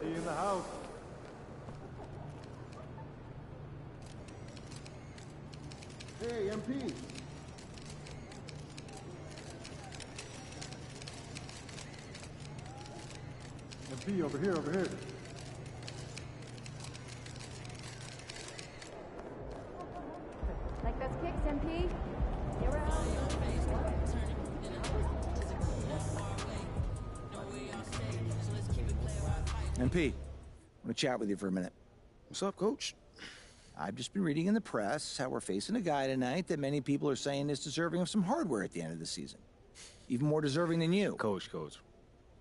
He in the house. Hey, MP. MP, over here, over here. Like those kicks, MP? You're out. MP, I want to chat with you for a minute. What's up, Coach? I've just been reading in the press how we're facing a guy tonight that many people are saying is deserving of some hardware at the end of the season. Even more deserving than you. Coach,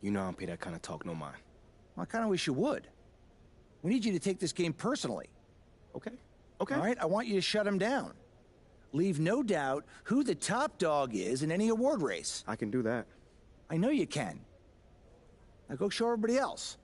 you know I don't pay that kind of talk no mind. Well, I kind of wish you would. We need you to take this game personally. Okay. All right? I want you to shut him down. Leave no doubt who the top dog is in any award race. I can do that. I know you can. Now go show everybody else.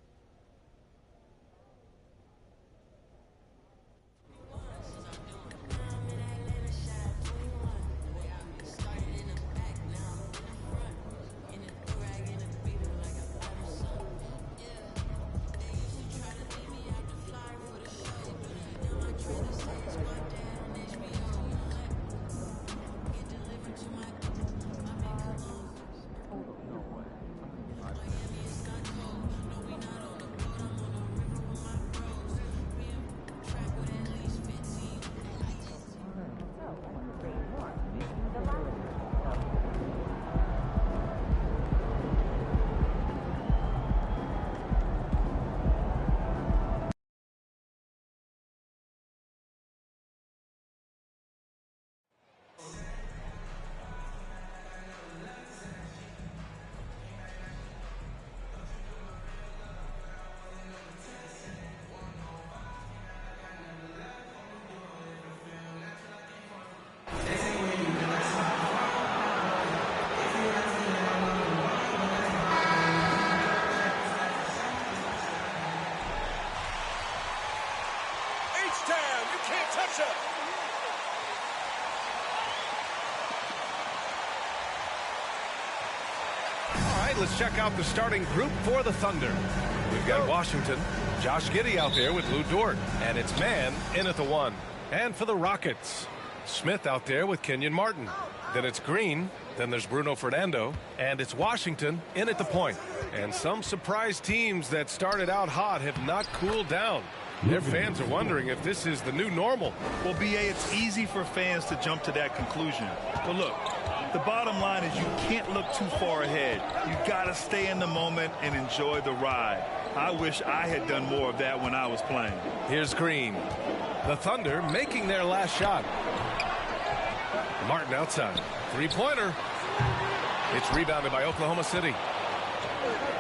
Let's check out the starting group for the Thunder. We've got Washington, Josh Giddey out there with Lou Dort, and it's Man in at the 1. And for the Rockets, Smith out there with Kenyon Martin. Then it's Green, then there's Bruno Fernando, and it's Washington in at the point. And some surprise teams that started out hot have not cooled down. Their fans are wondering if this is the new normal. Well, B.A., it's easy for fans to jump to that conclusion. But look, the bottom line is you can't look too far ahead. You got to stay in the moment and enjoy the ride. I wish I had done more of that when I was playing. Here's Green. The Thunder making their last shot. Martin outside. Three-pointer. It's rebounded by Oklahoma City.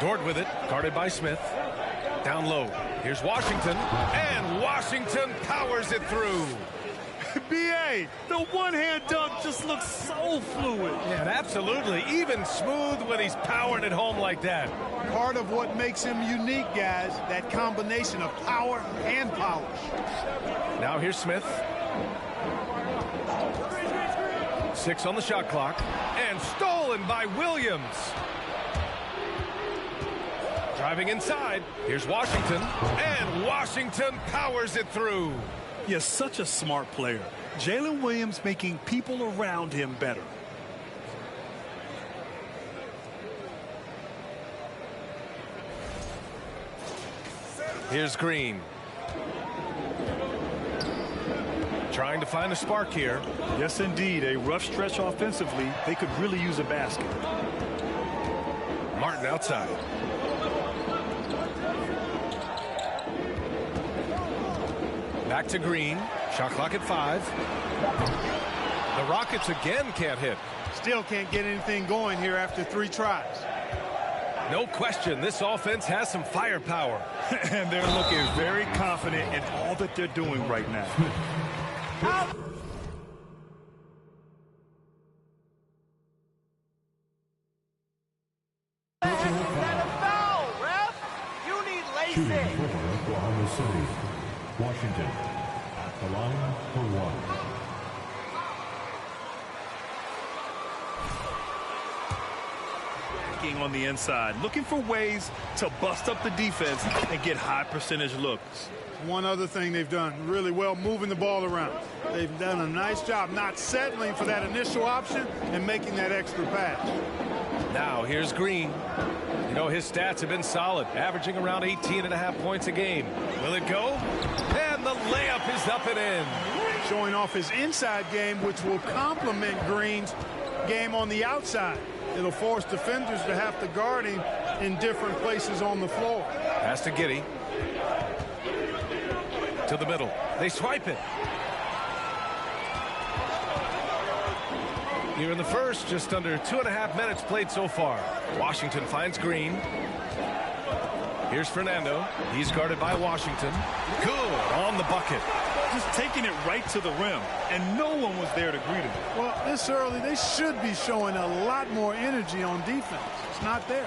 Dort with it, guarded by Smith. Down low. Here's Washington, and Washington powers it through. B.A., the one-hand dunk just looks so fluid. Yeah, absolutely. Even smooth when he's powering it home like that. Part of what makes him unique, guys, that combination of power and polish. Now here's Smith. 6 on the shot clock, and stolen by Williams. Driving inside, here's Washington, and Washington powers it through. You're such a smart player. Jalen Williams making people around him better. Here's Green. Trying to find a spark here. Yes, indeed. A rough stretch offensively. They could really use a basket. Martin outside. Back to Green. Shot clock at 5. The Rockets again can't hit. Still can't get anything going here after 3 tries. No question, this offense has some firepower. And they're looking very confident in all that they're doing right now. Out. Is that a foul, ref? You need LASIK. For Oklahoma City, Washington at the line for 1. attacking on the inside, looking for ways to bust up the defense and get high percentage looks. One other thing they've done really well, moving the ball around. They've done a nice job not settling for that initial option and making that extra pass. Now here's Green. You know, his stats have been solid, averaging around 18.5 points a game. Will it go? And the layup is up and in. Showing off his inside game, which will complement Green's game on the outside. It'll force defenders to have to guard him in different places on the floor. Pass to G.O.A.T. To the middle. They swipe it. Here in the first, just under 2.5 minutes played so far. Washington finds Green. Here's Fernando. He's guarded by Washington. Good on the bucket. Just taking it right to the rim, and no one was there to greet him. Well, this early, they should be showing a lot more energy on defense. It's not there.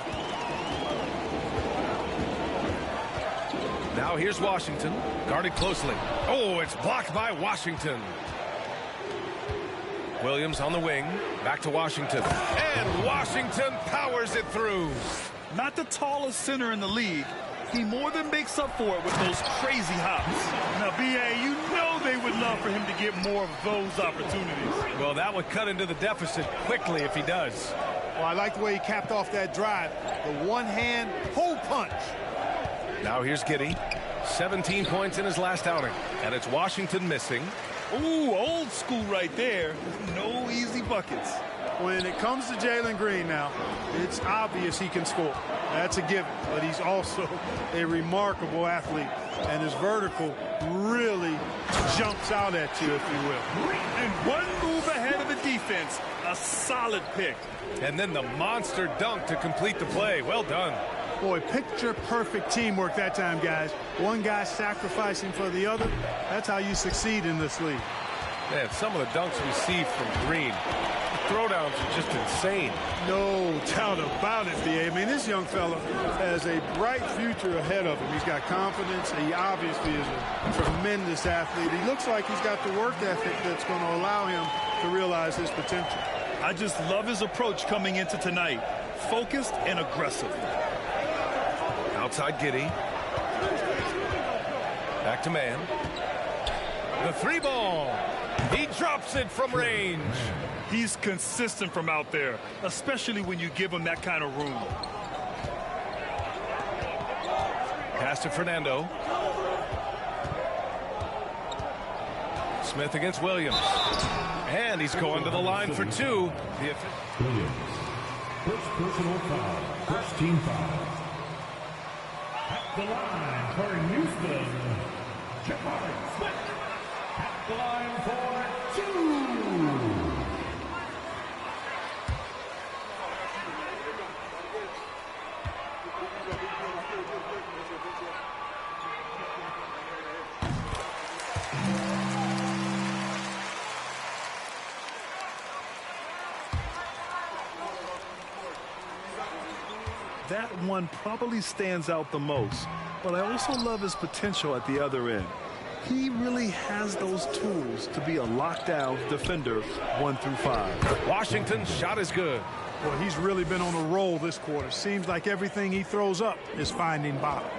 Now here's Washington, guarded closely. Oh, it's blocked by Washington. Williams on the wing, back to Washington. And Washington powers it through. Not the tallest center in the league. He more than makes up for it with those crazy hops. Now, B.A., you know they would love for him to get more of those opportunities. Well, that would cut into the deficit quickly if he does. Well, I like the way he capped off that drive. The one-hand hole punch. Now here's G.O.A.T. 17 points in his last outing. And it's Washington missing. Ooh, old school right there. No easy buckets. When it comes to Jalen Green now, it's obvious he can score. That's a given. But he's also a remarkable athlete. And his vertical really jumps out at you, if you will. And one move ahead of the defense. A solid pick. And then the monster dunk to complete the play. Well done. Boy, picture-perfect teamwork that time, guys. One guy sacrificing for the other. That's how you succeed in this league. Man, some of the dunks received from Green. The throwdowns are just insane. No doubt about it, B.A. I mean, this young fella has a bright future ahead of him. He's got confidence. He obviously is a tremendous athlete. He looks like he's got the work ethic that's going to allow him to realize his potential. I just love his approach coming into tonight. Focused and aggressive. Outside G.O.A.T. Back to man. The three ball. He drops it from range. He's consistent from out there, especially when you give him that kind of room. Pass to Fernando. Smith against Williams. And he's going to the line for two. Williams. First personal foul. First team foul. At the line for Houston, Jabari Smith. At the line for two. That one probably stands out the most, but I also love his potential at the other end. He really has those tools to be a lockdown defender 1 through 5. Washington's shot is good. Well, he's really been on a roll this quarter. Seems like everything he throws up is finding bottom.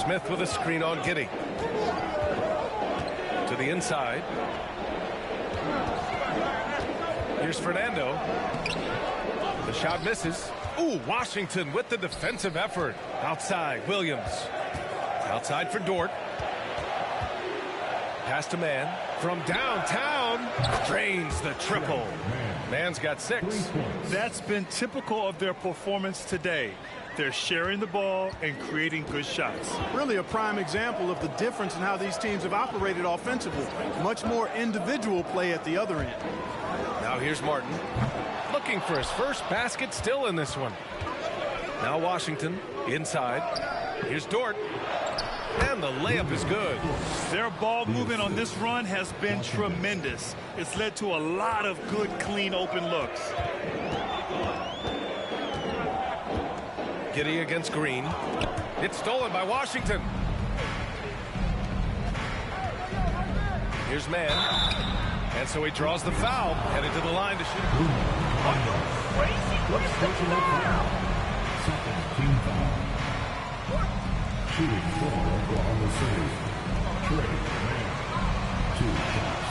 Smith with a screen on G.O.A.T. To the inside. Here's Fernando. The shot misses. Ooh, Washington with the defensive effort. Outside, Williams. Outside for Dort. Pass to Man. From downtown. Drains the triple. Man's got 6. That's been typical of their performance today. They're sharing the ball and creating good shots. Really a prime example of the difference in how these teams have operated offensively. Much more individual play at the other end. Now here's Martin. Looking for his first basket, still in this one. Now Washington inside. Here's Dort. And the layup is good. Their ball movement on this run has been tremendous. It's led to a lot of good, clean, open looks. G.O.A.T. against Green. It's stolen by Washington. Here's Man. And so he draws the foul, headed to the line to shoot. Personal foul. Second team foul. Shooting for Oklahoma City. Trey Mann. 2 shots.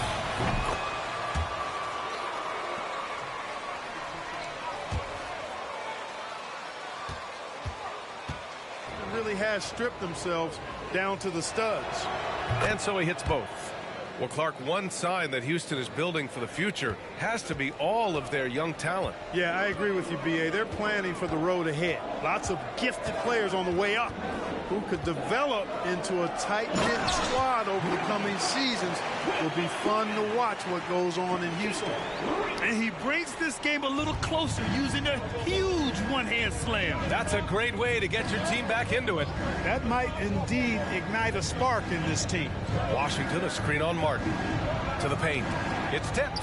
Really has stripped themselves down to the studs. And so he hits both. Well, Clark, one sign that Houston is building for the future has to be all of their young talent. Yeah, I agree with you, B.A. They're planning for the road ahead. Lots of gifted players on the way up who could develop into a tight-knit squad over the coming seasons. It will be fun to watch what goes on in Houston. And he brings this game a little closer using a huge one-hand slam. That's a great way to get your team back into it. That might indeed ignite a spark in this team. Washington, a screen on Martin. To the paint. It's tipped.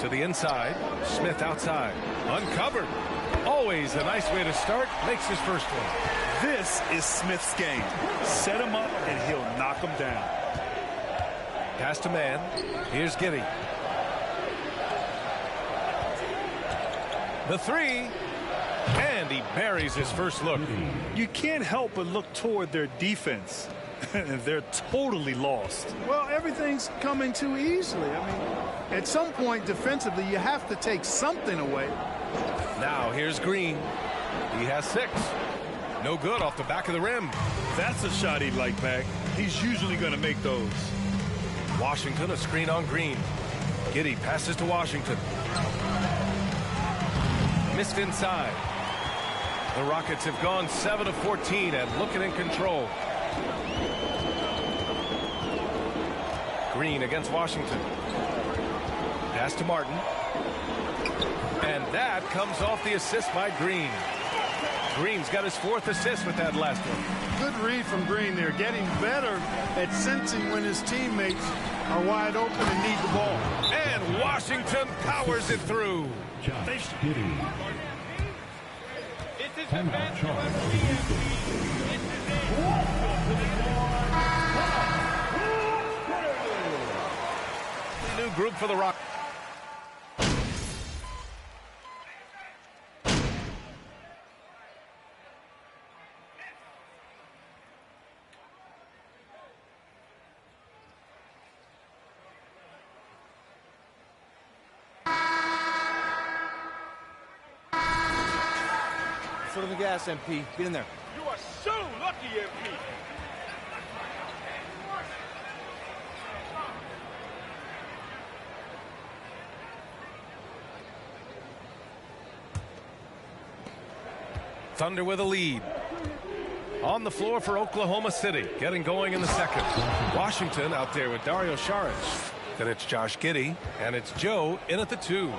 To the inside. Smith outside. Uncovered. Always a nice way to start. Makes his first one. This is Smith's game. Set him up and he'll knock him down. Pass to man. Here's Giddy. The three. And he buries his first look. You can't help but look toward their defense. They're totally lost. Well, everything's coming too easily. I mean, at some point defensively, you have to take something away. Now here's Green. He has 6. No good off the back of the rim. That's a shot he'd like back. He's usually going to make those. Washington, a screen on Green. Giddy passes to Washington. Missed inside. The Rockets have gone 7 of 14 and looking in control. Green against Washington. Pass to Martin. And that comes off the assist by Green. Green's got his 4th assist with that last one. Good read from Green there, getting better at sensing when his teammates are wide open and need the ball. And Washington powers it through. Josh Giddy. Timeout charge to Houston. New group for the Rock. Foot on the gas, MP. Get in there. You are so lucky, MP. Thunder with a lead. On the floor for Oklahoma City. Getting going in the second. Washington out there with Dario Saric. Then it's Josh Giddy. And it's Joe in at the 2.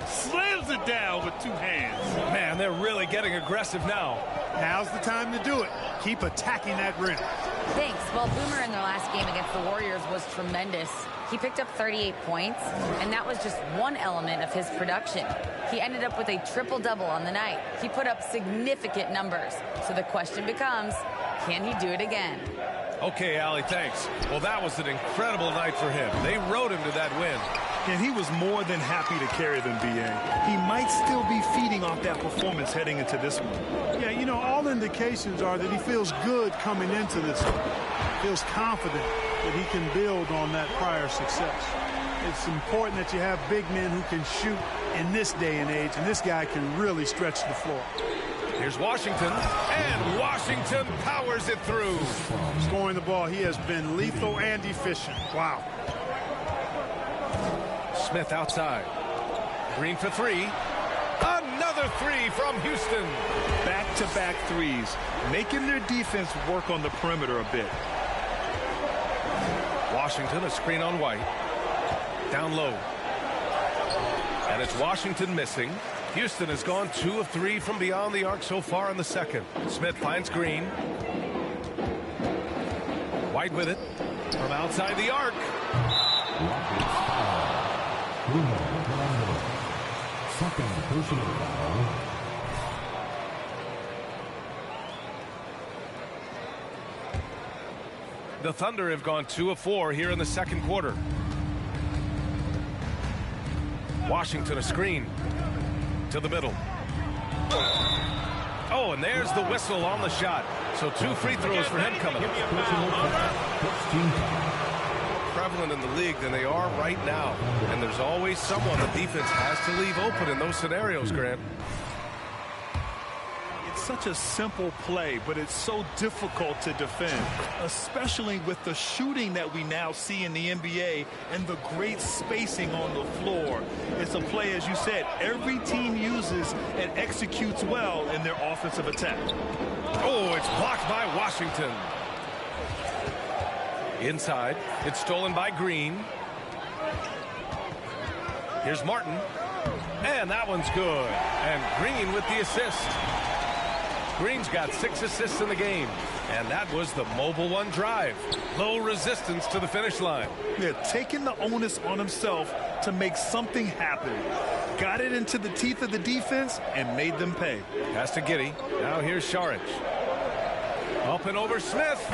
Slams it down with 2 hands. Man, they're really getting aggressive now. Now's the time to do it. Keep attacking that rim. Thanks. Well, Boomer in their last game against the Warriors was tremendous. He picked up 38 points, and that was just one element of his production. He ended up with a triple-double on the night. He put up significant numbers. So the question becomes, can he do it again? Okay, Allie, thanks. Well, that was an incredible night for him. They rode him to that win. And he was more than happy to carry them, B.A. He might still be feeding off that performance heading into this one. Yeah, you know, all indications are that he feels good coming into this one. Feels confident that he can build on that prior success. It's important that you have big men who can shoot in this day and age, and this guy can really stretch the floor. Here's Washington, and Washington powers it through. Scoring the ball, he has been lethal and efficient. Wow. Smith outside. Green for 3. Another 3 from Houston. Back-to-back threes, making their defense work on the perimeter a bit. Washington, a screen on White. Down low. And it's Washington missing. Houston has gone 2 of 3 from beyond the arc so far in the second. Smith finds Green. White with it. From outside the arc. Second personal foul. The Thunder have gone 2 of 4 here in the second quarter. Washington a screen to the middle. Oh, and there's the whistle on the shot. So 2 free throws for him coming up. Prevalent in the league than they are right now. And there's always someone the defense has to leave open in those scenarios, Grant. It's such a simple play, but it's so difficult to defend, especially with the shooting that we now see in the NBA and the great spacing on the floor. It's a play, as you said, every team uses and executes well in their offensive attack. Oh, it's blocked by Washington. Inside, it's stolen by Green. Here's Martin. And that one's good. And Green with the assist. Green's got 6 assists in the game. And that was the mobile one drive. Low resistance to the finish line. Yeah, taking the onus on himself to make something happen. Got it into the teeth of the defense and made them pay. Pass to Giddey. Now here's Šarić. Up and over Smith.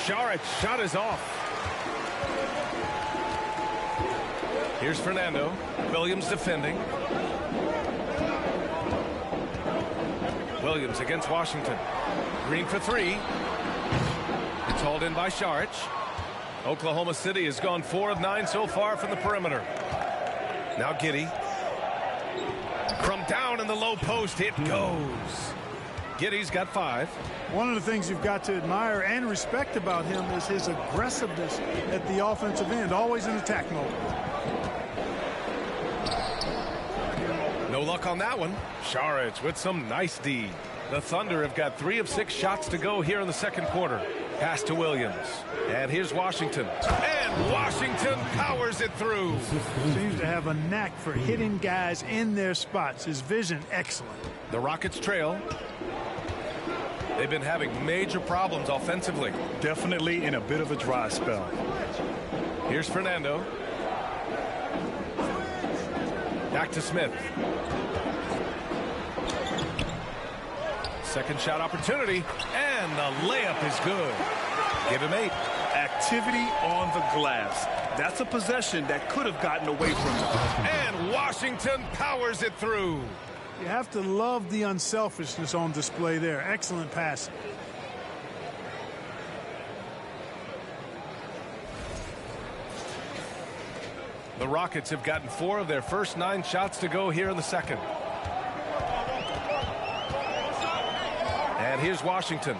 Šarić shot is off. Here's Fernando. Williams defending. Williams against Washington. Green for 3. It's hauled in by Šarić. Oklahoma City has gone 4 of 9 so far from the perimeter. Now Giddey. From down in the low post, it goes. Giddey's got 5. One of the things you've got to admire and respect about him is his aggressiveness at the offensive end, always in attack mode. No luck on that one. Šarić with some nice D. The Thunder have got 3 of 6 shots to go here in the second quarter. Pass to Williams. And here's Washington. And Washington powers it through. Seems to have a knack for hitting guys in their spots. His vision, excellent. The Rockets trail. They've been having major problems offensively. Definitely in a bit of a dry spell. Here's Fernando. Back to Smith. Second shot opportunity, and the layup is good. Give him 8. Activity on the glass. That's a possession that could have gotten away from him. And Washington powers it through. You have to love the unselfishness on display there. Excellent passing. The Rockets have gotten 4 of their first 9 shots to go here in the second. And here's Washington.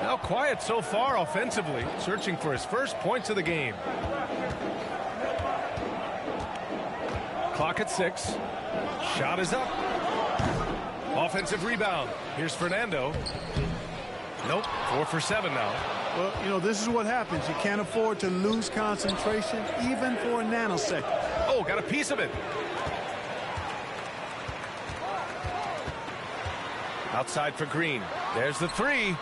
Now quiet so far offensively, searching for his first points of the game. Clock at 6. Shot is up. Offensive rebound. Here's Fernando. Nope, 4 for 7 now. Well, you know, this is what happens. You can't afford to lose concentration, even for a nanosecond. Oh, got a piece of it. Outside for Green. There's the 3.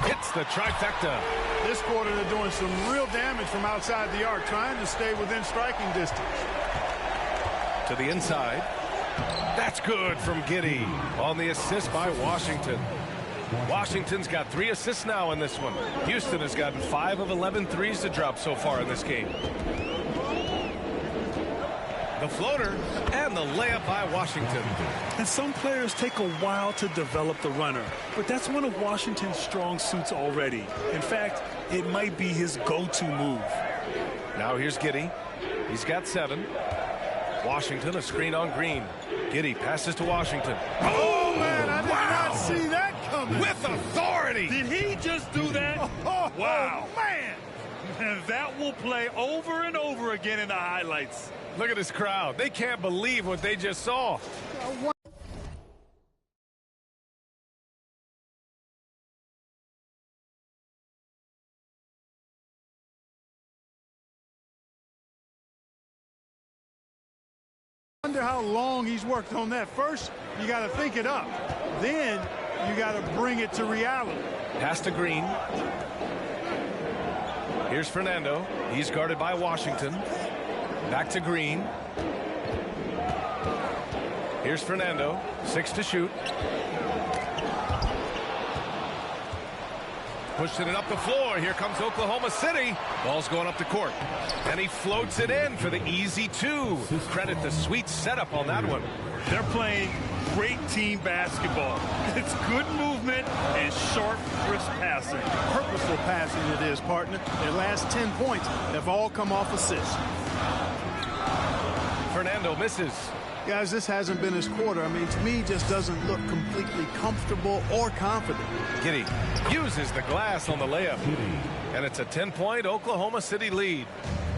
Hits the trifecta. This quarter, they're doing some real damage from outside the arc, trying to stay within striking distance. To the inside. That's good from Giddey on the assist by Washington. Washington's got 3 assists now in this one. Houston has gotten 5 of 11 threes to drop so far in this game. The floater and the layup by Washington. And some players take a while to develop the runner, but that's one of Washington's strong suits already. In fact, it might be his go-to move. Now here's Giddey. He's got 7. Washington a screen on Green. Giddey passes to Washington. Oh, man, I did not see that coming. With authority. Did he just do that? Oh, wow. Man. And that will play over and over again in the highlights. Look at this crowd. They can't believe what they just saw. Wonder how long he's worked on that. First, you got to think it up. Then you got to bring it to reality. Pass to Green. Here's Fernando. He's guarded by Washington. Back to Green. Here's Fernando. 6 to shoot. Pushing it up the floor. Here comes Oklahoma City. Ball's going up the court. And he floats it in for the easy two. Credit the sweet setup on that one. They're playing great team basketball. It's good movement and sharp, crisp passing. Purposeful passing it is, partner. Their last 10 points have all come off assists. Fernando misses. Guys, this hasn't been his quarter. I mean, to me, just doesn't look completely comfortable or confident. Giddey uses the glass on the layup. And it's a 10-point Oklahoma City lead.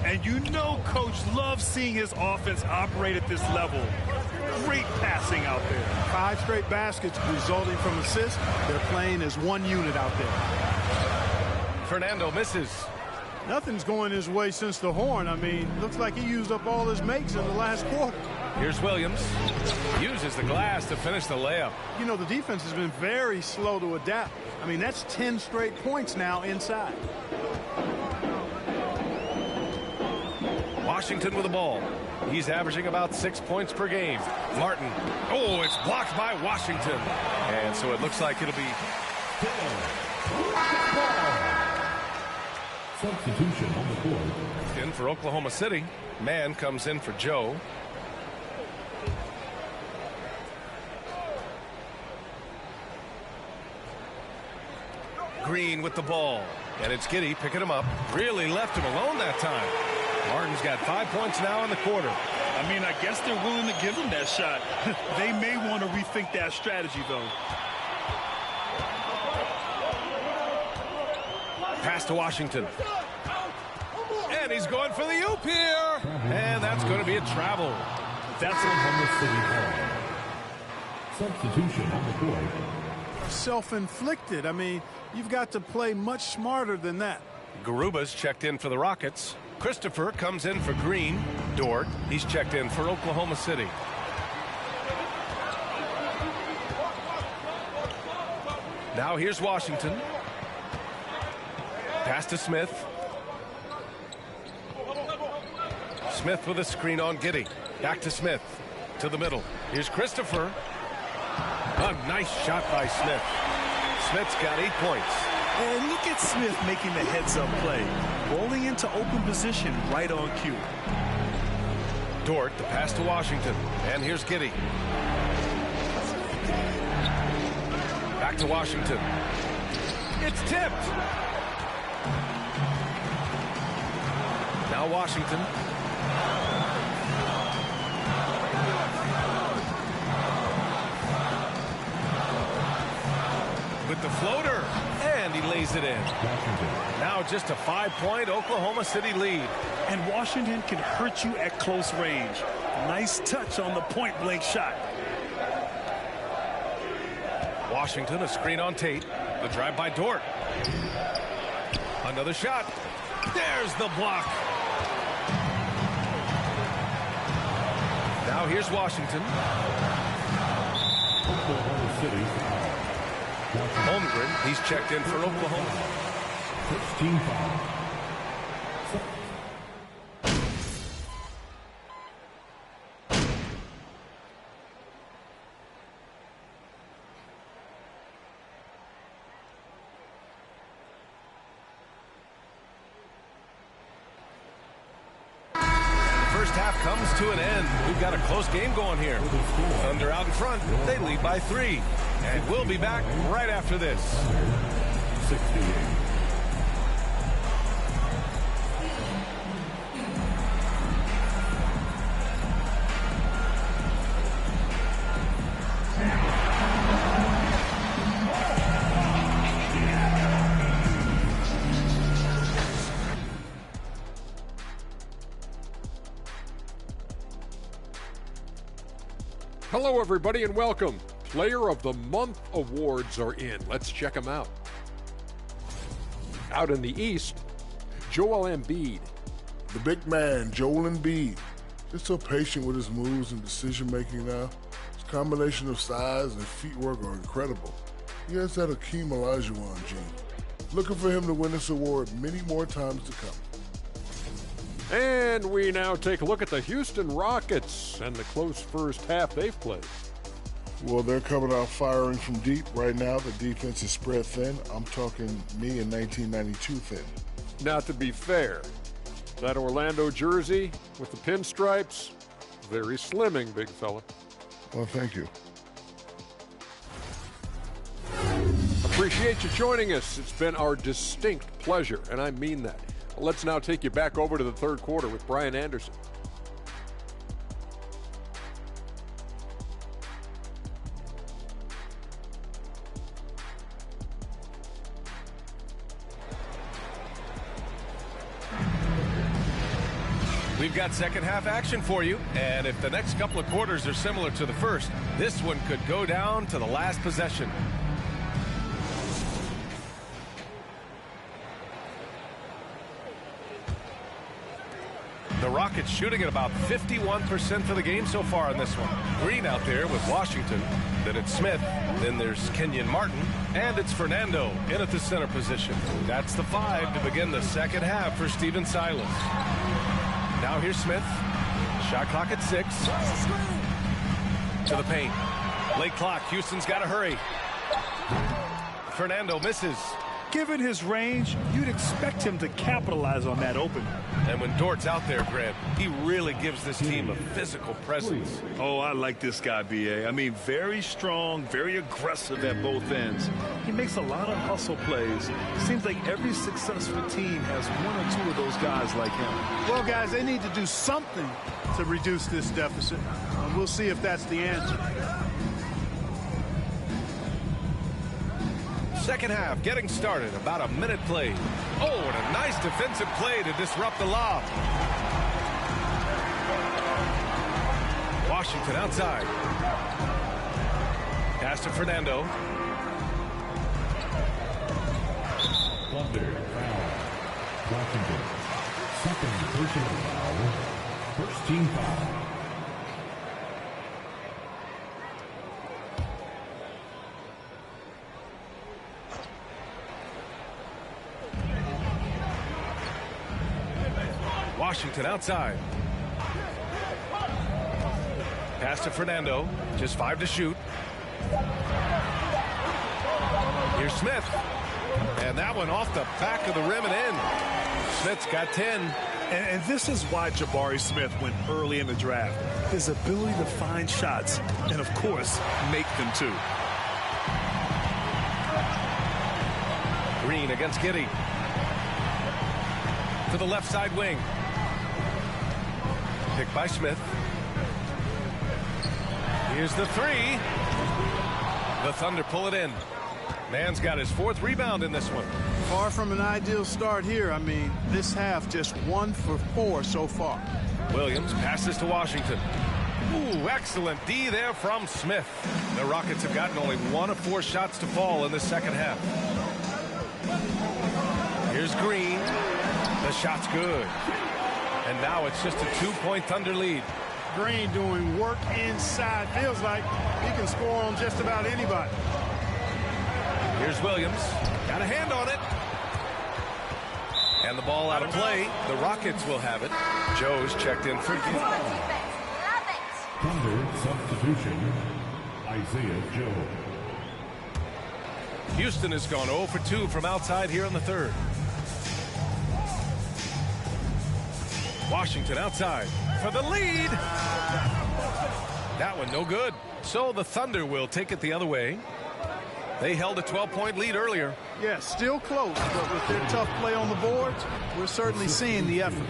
And you know Coach loves seeing his offense operate at this level. Great passing out there. 5 straight baskets resulting from assists. They're playing as one unit out there. Fernando misses. Nothing's going his way since the horn. I mean, looks like he used up all his makes in the last quarter. Here's Williams. Uses the glass to finish the layup. You know, the defense has been very slow to adapt. I mean, that's 10 straight points now inside. Washington with the ball. He's averaging about 6 points per game. Martin. Oh, it's blocked by Washington. And so it looks like it'll be... Substitution on the court. In for Oklahoma City. Mann comes in for Joe. Green with the ball. And it's Giddey picking him up. Really left him alone that time. Martin's got 5 points now in the quarter. I mean, I guess they're willing to give him that shot. They may want to rethink that strategy, though. Pass to Washington. And he's going for the oop here. And that's going to be a travel. That's Oklahoma City ball. Substitution on the court. Self-inflicted. I mean, you've got to play much smarter than that. Garuba's checked in for the Rockets. Christopher comes in for Green. Dort, he's checked in for Oklahoma City. Now here's Washington. Pass to Smith. Smith with a screen on Giddey. Back to Smith. To the middle. Here's Christopher. A nice shot by Smith. Smith's got 8 points. And look at Smith making the heads-up play. Rolling into open position right on cue. Dort, the pass to Washington. And here's Giddey. Back to Washington. It's tipped. Now Washington. With the floater. And he lays it in. Now just a 5-point Oklahoma City lead. And Washington can hurt you at close range. Nice touch on the point-blank shot. Washington, a screen on Tate. The drive by Dort. Another shot. There's the block. Now here's Washington. Oklahoma City. Holmgren, he's checked in for Oklahoma. 16 fouls. First half comes to an end. We've got a close game going here. Thunder out in front. They lead by 3. And we'll be back right after this. 68. Hello, everybody, and welcome. Player of the Month awards are in. Let's check them out. Out in the East, Joel Embiid. The big man, Joel Embiid. Just so patient with his moves and decision-making now. His combination of size and feet work are incredible. He has that Hakeem Olajuwon gene. Looking for him to win this award many more times to come. And we now take a look at the Houston Rockets and the close first half they've played. Well, they're coming out firing from deep. Right now, the defense is spread thin. I'm talking me in 1992 thin. Now, to be fair, that Orlando jersey with the pinstripes, very slimming, big fella. Well, thank you. Appreciate you joining us. It's been our distinct pleasure, and I mean that. Let's now take you back over to the third quarter with Brian Anderson. We've got second half action for you, and if the next couple of quarters are similar to the first, this one could go down to the last possession. The Rockets shooting at about 51% for the game so far in this one. Green out there with Washington. Then it's Smith. Then there's Kenyon Martin. And it's Fernando in at the center position. That's the 5 to begin the second half for Stephen Silas. Now here's Smith. Shot clock at 6. To the paint. Late clock. Houston's got to hurry. Fernando misses. Given his range, you'd expect him to capitalize on that open. And when Dort's out there, Grant, he really gives this team a physical presence. Oh, I like this guy, B.A. I mean, very strong, very aggressive at both ends. He makes a lot of hustle plays. Seems like every successful team has one or two of those guys like him. Well, guys, they need to do something to reduce this deficit. We'll see if that's the answer. Second half getting started. About a minute played. Oh, and a nice defensive play to disrupt the lob. Washington outside. Pass to Fernando. Thunder foul. Washington. Second personal foul. First team foul. Washington outside. Pass to Fernando. Just 5 to shoot. Here's Smith. And that one off the back of the rim and in. Smith's got 10. And this is why Jabari Smith went early in the draft. His ability to find shots and, of course, make them too. Green against Giddey. To the left side wing. Picked by Smith. Here's the 3. The Thunder pull it in. Man's got his 4th rebound in this one. Far from an ideal start here. I mean, this half just 1 for 4 so far. Williams passes to Washington. Ooh, excellent D there from Smith. The Rockets have gotten only 1 of 4 shots to fall in the second half. Here's Green. The shot's good. And now it's just a 2-point Thunder lead. Green doing work inside. Feels like he can score on just about anybody. Here's Williams. Got a hand on it. And the ball out of play. The Rockets will have it. Joe's checked in for Thunder substitution. Isaiah Joe. Houston has gone 0 for 2 from outside here in the third. Washington outside for the lead. That one no good. So the Thunder will take it the other way. They held a 12-point lead earlier. Yeah, still close, but with their tough play on the boards, we're certainly seeing the effort.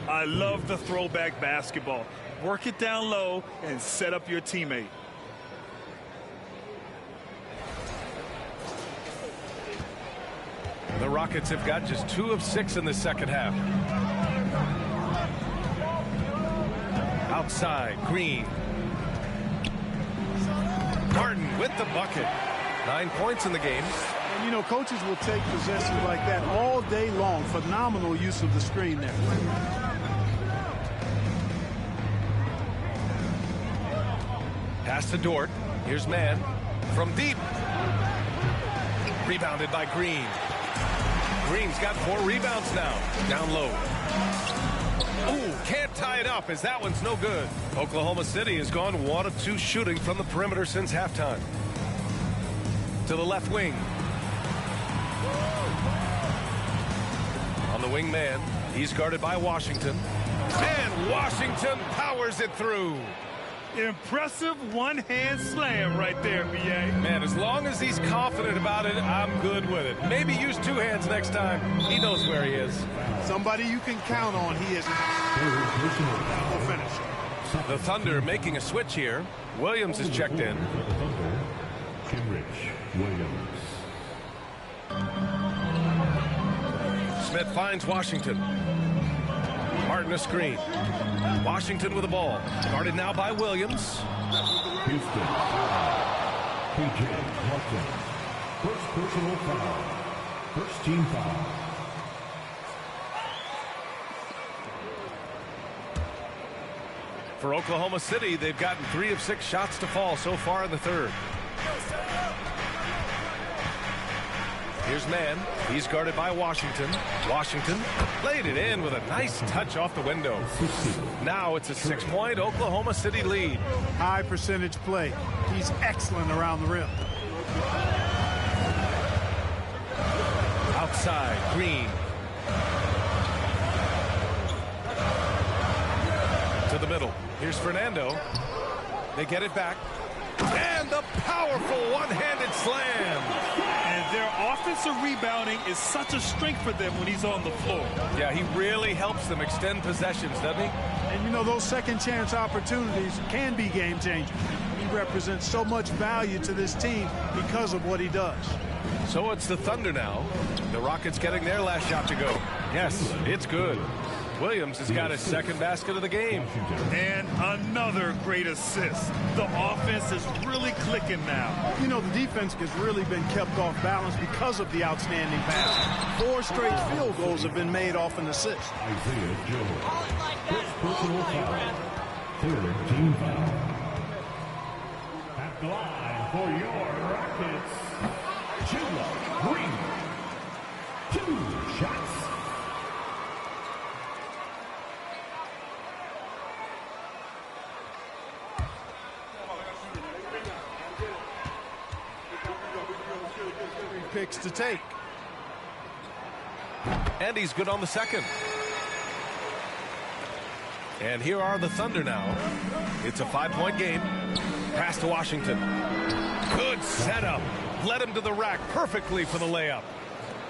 I love the throwback basketball. Work it down low and set up your teammate. The Rockets have got just 2 of 6 in the second half. Outside, Green. Martin with the bucket. 9 points in the game. And, you know, coaches will take possessions like that all day long. Phenomenal use of the screen there. Pass to Dort. Here's Mann from deep. Rebounded by Green. Green's got 4 rebounds now. Down low. Ooh, can't tie it up as that one's no good. Oklahoma City has gone 1 of 2 shooting from the perimeter since halftime. To the left wing. On the wing man, he's guarded by Washington. And Washington powers it through. Impressive one-hand slam right there, B.A. Man, as long as he's confident about it, I'm good with it. Maybe use 2 hands next time. He knows where he is. Somebody you can count on. He is will finish. The Thunder making a switch here. Williams is checked in. Williams. Smith finds Washington. Martin a screen. Washington with the ball. Guarded now by Williams. Houston. P.J. Walton. First personal foul. First team foul. For Oklahoma City, they've gotten 3 of 6 shots to fall so far in the third. Here's Mann. He's guarded by Washington. Washington laid it in with a nice touch off the window. Now it's a 6-point Oklahoma City lead. High percentage play. He's excellent around the rim. Outside, Green. To the middle. Here's Fernando. They get it back. And the powerful one-handed slam. And their offensive rebounding is such a strength for them when he's on the floor. Yeah, he really helps them extend possessions, doesn't he? And you know, those second chance opportunities can be game changers. He represents so much value to this team because of what he does. So it's the Thunder now. The Rockets getting their last shot to go. Yes, it's good. Williams has got his second basket of the game. And another great assist. The offense is really clicking now. You know, the defense has really been kept off balance because of the outstanding pass. 4 straight field goals have been made off an assist. Isaiah Joe. First personal foul. Third team foul. At the line for your Rockets, Green. 2 shots. Picks to take. And he's good on the second. And here are the Thunder now. It's a 5-point game. Pass to Washington. Good setup. Led him to the rack perfectly for the layup.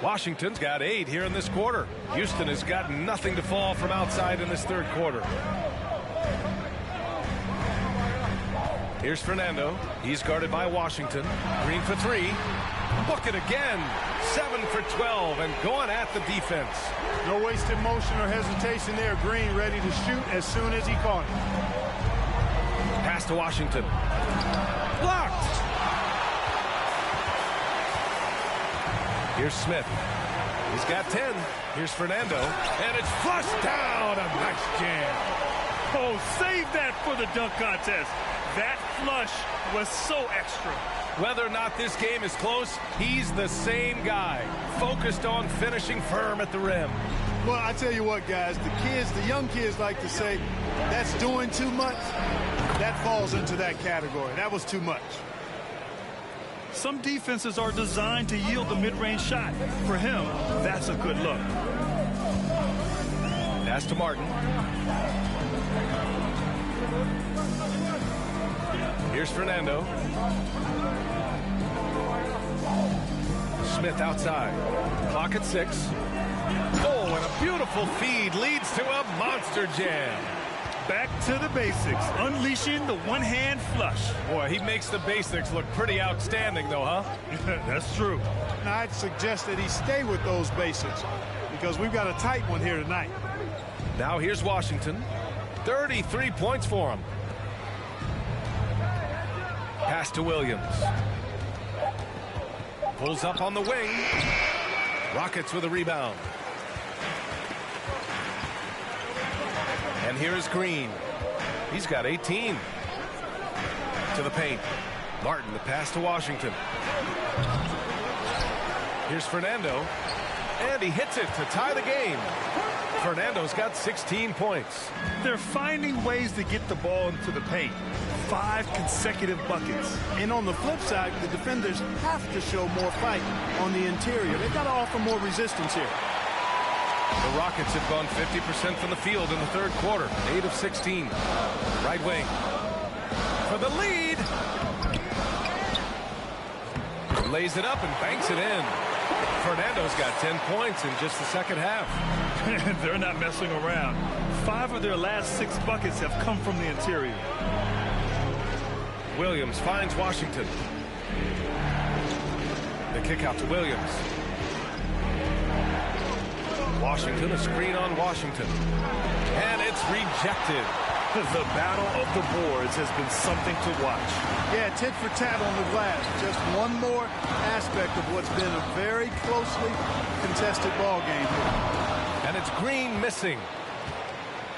Washington's got 8 here in this quarter. Houston has got nothing to fall from outside in this third quarter. Here's Fernando. He's guarded by Washington. Green for 3. Book it again. 7 for 12 and going at the defense. No wasted motion or hesitation there. Green ready to shoot as soon as he caught it. Pass to Washington. Blocked. Here's Smith. He's got 10. Here's Fernando. And it's flushed down. A nice jam. Oh, save that for the dunk contest. That flush was so extra. Whether or not this game is close, he's the same guy, focused on finishing firm at the rim. Well, I tell you what, guys, the young kids like to say, that's doing too much. That falls into that category. That was too much. Some defenses are designed to yield the mid-range shot. For him, that's a good look. Pass to Martin. Here's Fernando. Smith outside. Clock at 6. Oh, and a beautiful feed leads to a monster jam. Back to the basics, unleashing the one-hand flush. Boy, he makes the basics look pretty outstanding, though, huh? That's true. And I'd suggest that he stay with those basics because we've got a tight one here tonight. Now here's Washington. 33 points for him. Pass to Williams. Pulls up on the wing. Rockets with a rebound. And here is Green. He's got 18. To the paint. Martin, the pass to Washington. Here's Fernando. And he hits it to tie the game. Fernando's got 16 points. They're finding ways to get the ball into the paint. 5 consecutive buckets. And on the flip side, the defenders have to show more fight on the interior. They've got to offer more resistance here. The Rockets have gone 50% from the field in the third quarter. 8 of 16. Right wing. For the lead. Lays it up and banks it in. Fernando's got 10 points in just the second half. They're not messing around. 5 of their last 6 buckets have come from the interior. Williams finds Washington. The kick out to Williams. Washington, a screen on Washington. And it's rejected. The battle of the boards has been something to watch. Yeah, tit for tat on the glass. Just one more aspect of what's been a very closely contested ball game here. And it's Green missing.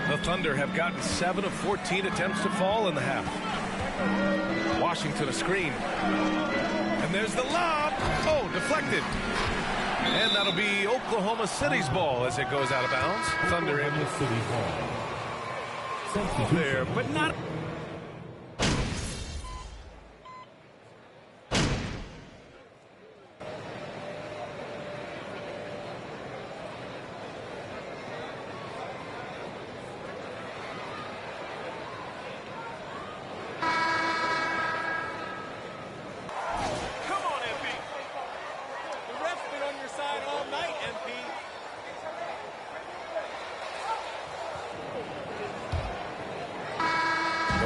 The Thunder have gotten 7 of 14 attempts to fall in the half. Washington a screen. And there's the lob. Oh, deflected. And that'll be Oklahoma City's ball as it goes out of bounds. Thunder able to there, but not.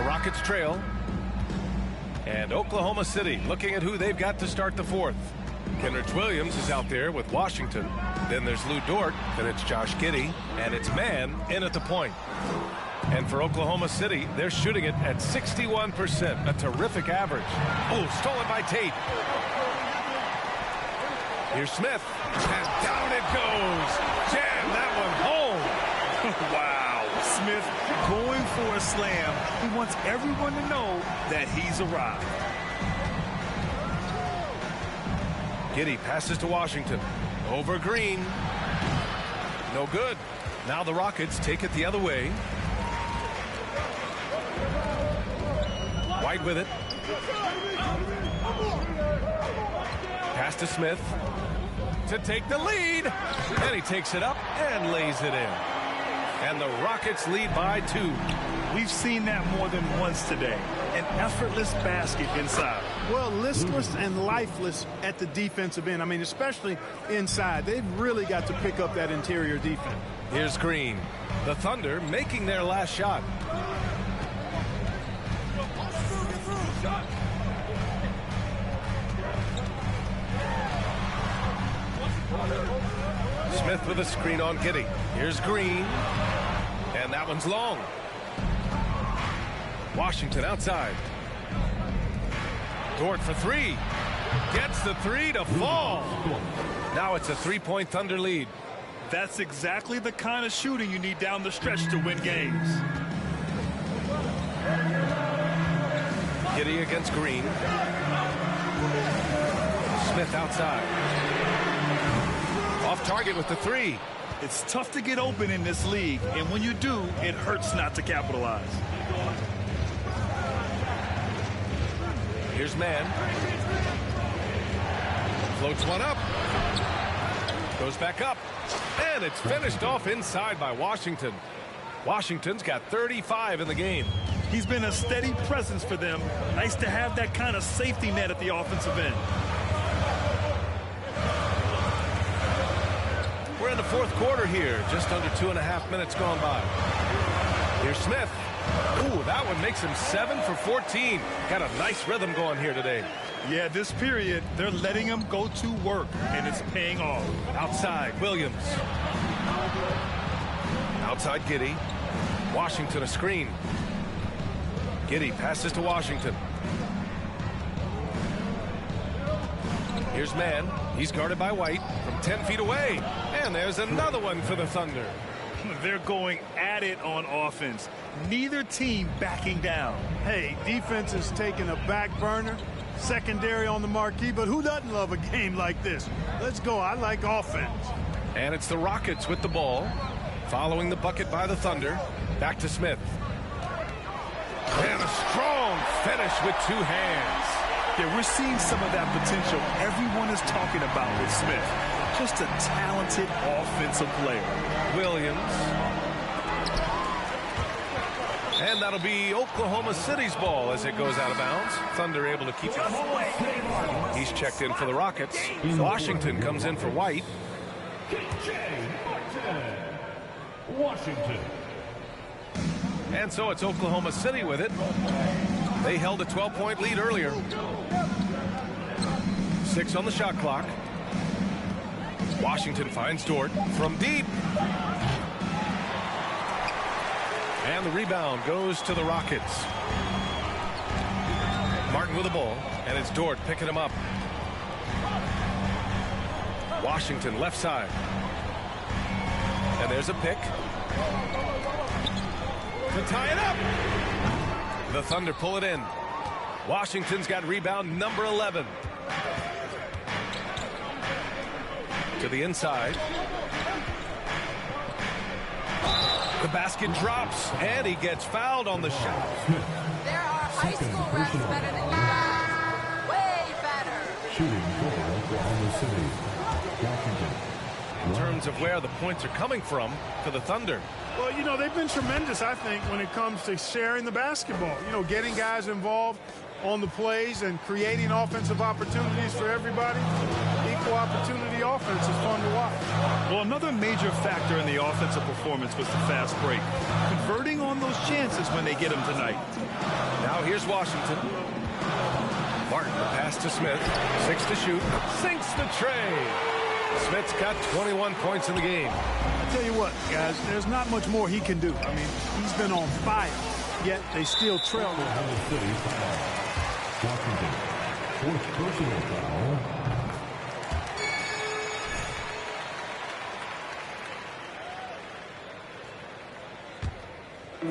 Rockets trail. And Oklahoma City looking at who they've got to start the fourth. Kenrich Williams is out there with Washington. Then there's Lou Dort. Then it's Josh Giddey. And it's Mann in at the point. And for Oklahoma City, they're shooting it at 61%. A terrific average. Oh, stolen by Tate. Here's Smith. And down it goes. Jam that one home. Wow. Smith going for a slam. He wants everyone to know that he's arrived. Giddey passes to Washington. Over Green. No good. Now the Rockets take it the other way. White with it. Pass to Smith to take the lead. And he takes it up and lays it in. And the Rockets lead by 2. We've seen that more than once today. An effortless basket inside. Well, listless and lifeless at the defensive end. I mean, especially inside. They've really got to pick up that interior defense. Here's Green. The Thunder making their last shot. Smith with a screen on Giddey. Here's Green. And that one's long. Washington outside. Dort for 3. Gets the 3 to fall. Now it's a 3-point Thunder lead. That's exactly the kind of shooting you need down the stretch to win games. Giddey against Green. Smith outside. Off target with the 3. It's tough to get open in this league, and when you do, it hurts not to capitalize. Here's Mann. Floats one up. Goes back up. And it's finished off inside by Washington. Washington's got 35 in the game. He's been a steady presence for them. Nice to have that kind of safety net at the offensive end. We're in the fourth quarter here. Just under 2.5 minutes gone by. Here's Smith. Ooh, that one makes him 7 for 14. Got a nice rhythm going here today. Yeah, this period, they're letting him go to work, and it's paying off. Outside, Williams. Outside, Giddey. Washington a screen. Giddey passes to Washington. Here's Mann. He's guarded by White from 10 feet away. And there's another one for the Thunder. They're going at it on offense. Neither team backing down. Hey, defense is taking a back burner. Secondary on the marquee, but who doesn't love a game like this? Let's go. I like offense. And it's the Rockets with the ball. Following the bucket by the Thunder. Back to Smith. And a strong finish with two hands. Yeah, we're seeing some of that potential everyone is talking about with Smith. Just a talented offensive player. Williams. And that'll be Oklahoma City's ball as it goes out of bounds. Thunder able to keep it. He's checked in for the Rockets. Washington comes in for White. Washington. And so it's Oklahoma City with it. They held a 12-point lead earlier. 6 on the shot clock. Washington finds Dort from deep. And the rebound goes to the Rockets. Martin with the ball, and it's Dort picking him up. Washington left side. And there's a pick. To tie it up. The Thunder pull it in. Washington's got rebound number 11. To the inside. The basket drops, and he gets fouled on the shot. There are high school refs better than you guys. Way better. Shooting for Oklahoma City. Washington. In terms of where the points are coming from for the Thunder. Well, you know, they've been tremendous, I think, when it comes to sharing the basketball. You know, getting guys involved on the plays and creating offensive opportunities for everybody. Equal opportunity offense is fun to watch. Well, another major factor in the offensive performance was the fast break. Converting on those chances when they get them tonight. Now here's Washington. Martin, the pass to Smith. 6 to shoot. Sinks the tray. Smith's got 21 points in the game. I tell you what, guys, there's not much more he can do. I mean, he's been on fire, yet they still trail him. Washington. Fourth personal foul.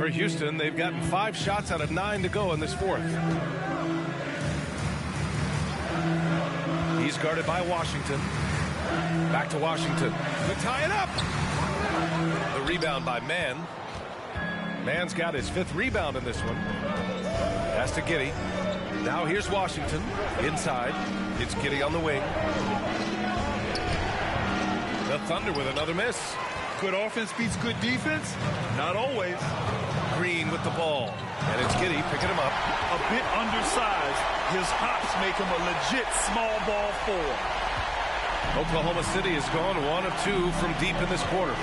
For Houston, they've gotten 5 shots out of 9 to go in this fourth. He's guarded by Washington. Back to Washington. To tie it up. The rebound by Mann. Mann's got his 5th rebound in this one. Pass to Giddey. Now here's Washington. Inside. It's Giddey on the wing. The Thunder with another miss. Good offense beats good defense? Not always. Green with the ball. And it's Giddey picking him up. A bit undersized. His hops make him a legit small ball 4. Oklahoma City has gone 1 of 2 from deep in this quarter.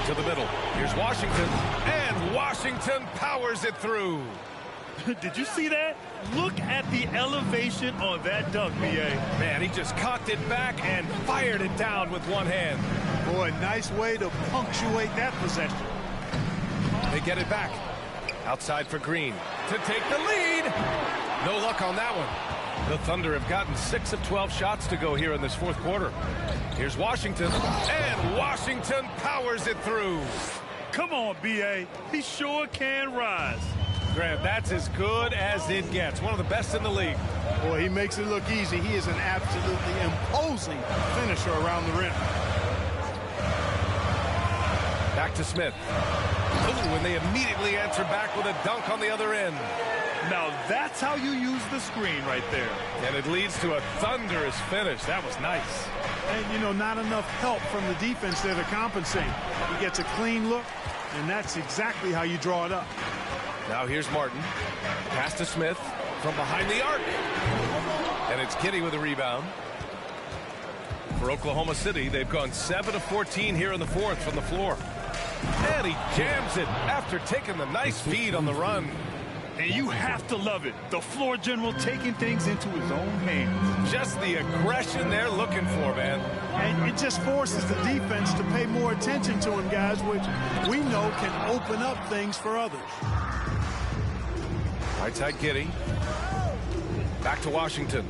To the middle. Here's Washington. And Washington powers it through. Did you see that? Look at the elevation on that dunk, B.A. Man, he just cocked it back and fired it down with one hand. Boy, nice way to punctuate that possession. They get it back. Outside for Green to take the lead. No luck on that one. The Thunder have gotten 6 of 12 shots to go here in this fourth quarter. Here's Washington, and Washington powers it through. Come on, B.A. He sure can rise. Graham, that's as good as it gets. One of the best in the league. Boy, he makes it look easy. He is an absolutely imposing finisher around the rim. Back to Smith. Ooh, and they immediately answer back with a dunk on the other end. Now that's how you use the screen right there. And it leads to a thunderous finish. That was nice. And, you know, not enough help from the defense there to compensate. He gets a clean look, and that's exactly how you draw it up. Now here's Martin. Pass to Smith from behind the arc. And it's Giddey with a rebound. For Oklahoma City, they've gone 7 of 14 here in the fourth from the floor. And he jams it after taking the nice feed on the run. And you have to love it. The floor general taking things into his own hands. Just the aggression they're looking for, man. And it just forces the defense to pay more attention to him, guys, which we know can open up things for others. Right side Giddey. Back to Washington.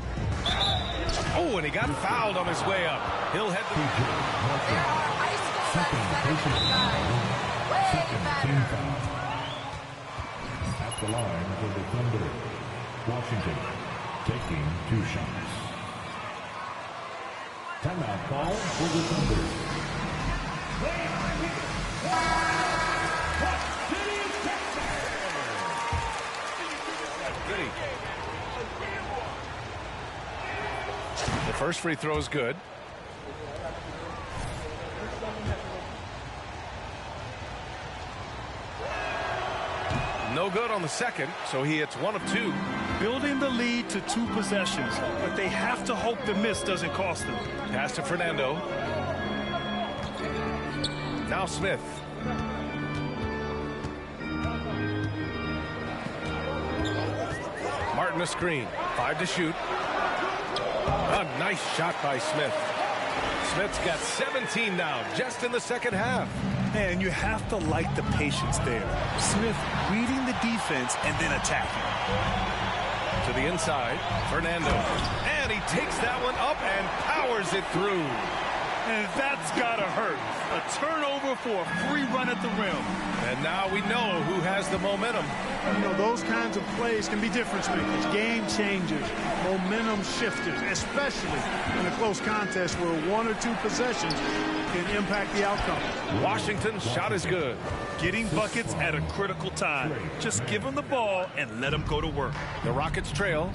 Oh, and he got fouled on his way up. He'll head to... There are high school refs better than you guys. Way better. At the line for the Thunder. Washington taking 2 shots. Timeout call for the Thunder. The first free throw is good. No good on the second, so he hits 1 of 2. Building the lead to 2 possessions, but they have to hope the miss doesn't cost them. Pass to Fernando. Now Smith. Martin a screen. 5 to shoot. A nice shot by Smith. Smith's got 17 now, just in the second half. Man, you have to like the patience there. Smith reading the defense and then attacking. To the inside, Fernando. And he takes that one up and powers it through. And that's got to hurt. A turnover for a free run at the rim. And now we know who has the momentum. You know, those kinds of plays can be difference makers, game changers, momentum shifters, especially in a close contest where 1 or 2 possessions can impact the outcome. Washington's shot is good. Getting buckets at a critical time. Just give them the ball and let them go to work. The Rockets trail.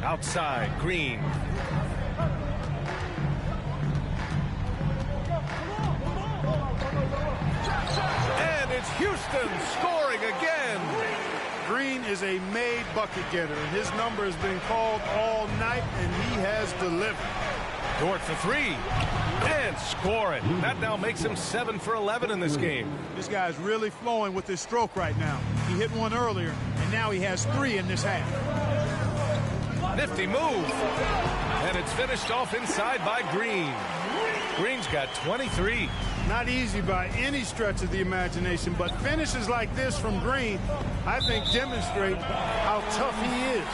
Outside, Green. And it's Houston scoring again. Green is a made bucket getter, and his number has been called all night, and he has delivered. Dort for 3. And score it. That now makes him 7 for 11 in this game. This guy's really flowing with his stroke right now. He hit one earlier, and now he has 3 in this half. Nifty move. And it's finished off inside by Green. Green's got 23. Not easy by any stretch of the imagination, but finishes like this from Green, I think, demonstrate how tough he is.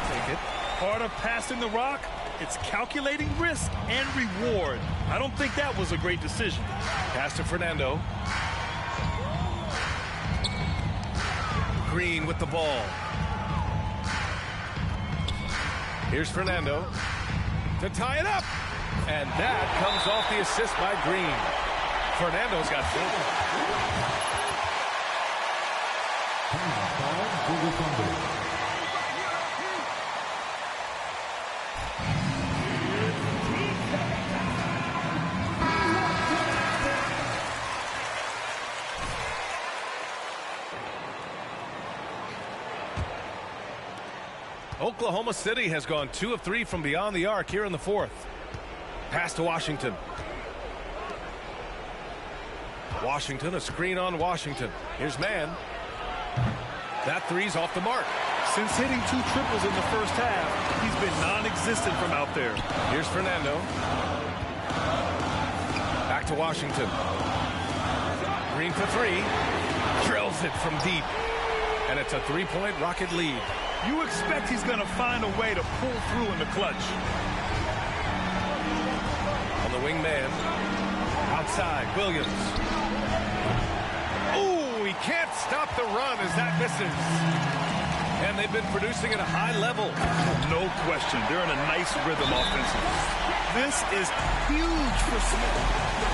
Take it. Part of passing the rock, it's calculating risk and reward. I don't think that was a great decision. Pass to Fernando. Green with the ball. Here's Fernando to tie it up. And that comes off the assist by Green. Fernando's got 4. Oklahoma City has gone 2 of 3 from beyond the arc here in the 4th. Pass to Washington. Washington, a screen on Washington. Here's Mann. That 3's off the mark. Since hitting 2 triples in the first half, he's been non-existent from out there. Here's Fernando. Back to Washington. Green for 3. Drills it from deep. And it's a 3-point Rocket lead. You expect he's going to find a way to pull through in the clutch. On the wing man. Outside, Williams. Ooh, he can't stop the run as that misses. And they've been producing at a high level. No question. They're in a nice rhythm offensively. This is huge for Smith.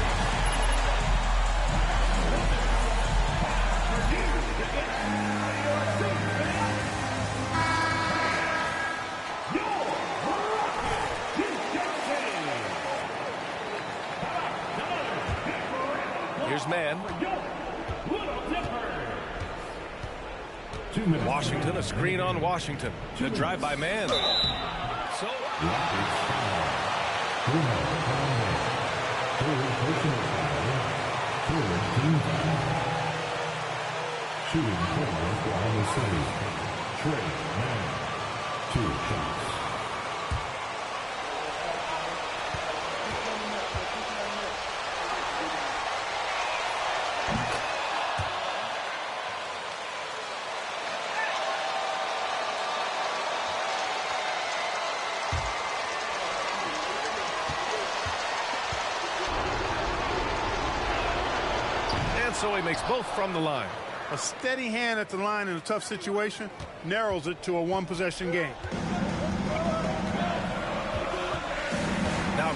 Here's Mann. Washington, a screen on Washington. The drive by Mann. So shooting for Oklahoma City. Trey Mann, 2 shots. So he makes both from the line. A steady hand at the line in a tough situation narrows it to a 1-possession game.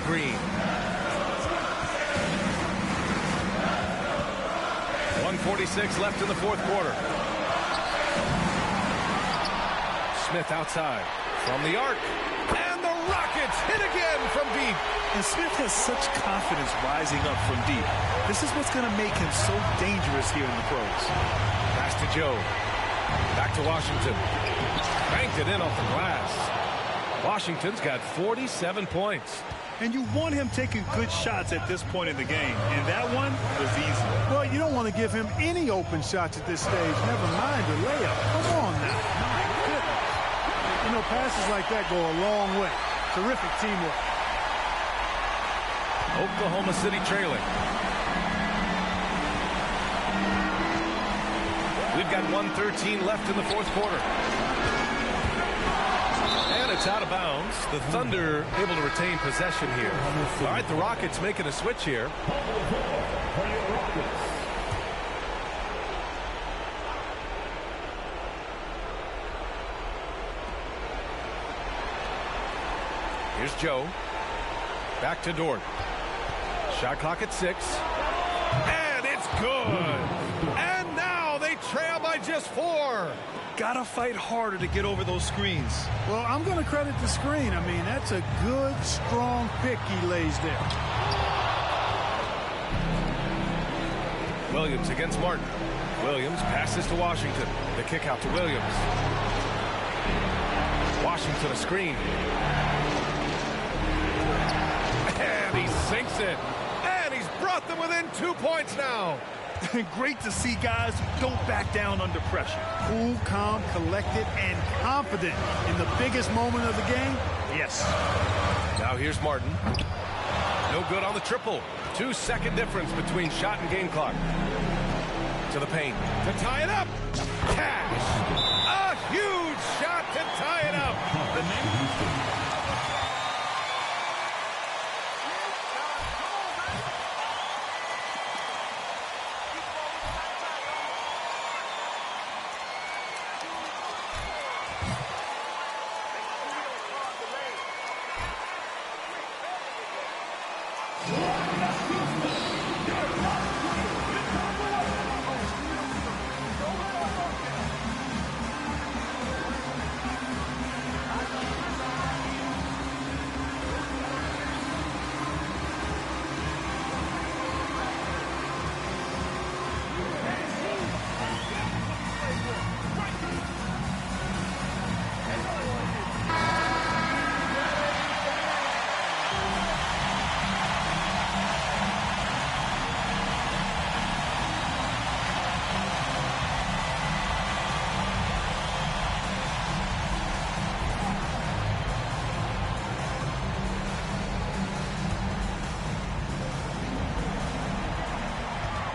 Green. 1:46 left in the fourth quarter. Smith outside from the arc. And the Rockets hit again from deep. And Smith has such confidence rising up from deep. This is what's going to make him so dangerous here in the pros. Pass to Joe. Back to Washington. Banked it in off the glass. Washington's got 47 points. And you want him taking good shots at this point in the game. And that one was easy. Well, you don't want to give him any open shots at this stage. Never mind the layup. Come on now. My goodness. You know, passes like that go a long way. Terrific teamwork. Oklahoma City trailing. We've got 1:13 left in the fourth quarter. And it's out of bounds. The Thunder able to retain possession here. All right, the Rockets making a switch here. Here's Joe. Back to Dort. Shot clock at 6. And it's good. And now they trail by just 4. Gotta fight harder to get over those screens. Well, I'm going to credit the screen. I mean, that's a good, strong pick he lays there. Williams against Martin. Williams passes to Washington. The kick out to Williams. Washington a screen. And he sinks it. And he's brought them within 2 points now. Great to see guys who don't back down under pressure. Cool, calm, collected, and confident in the biggest moment of the game. Yes. Now here's Martin. No good on the triple. 2-second difference between shot and game clock. To the paint. To tie it up. Cash. A huge shot to tie it up. The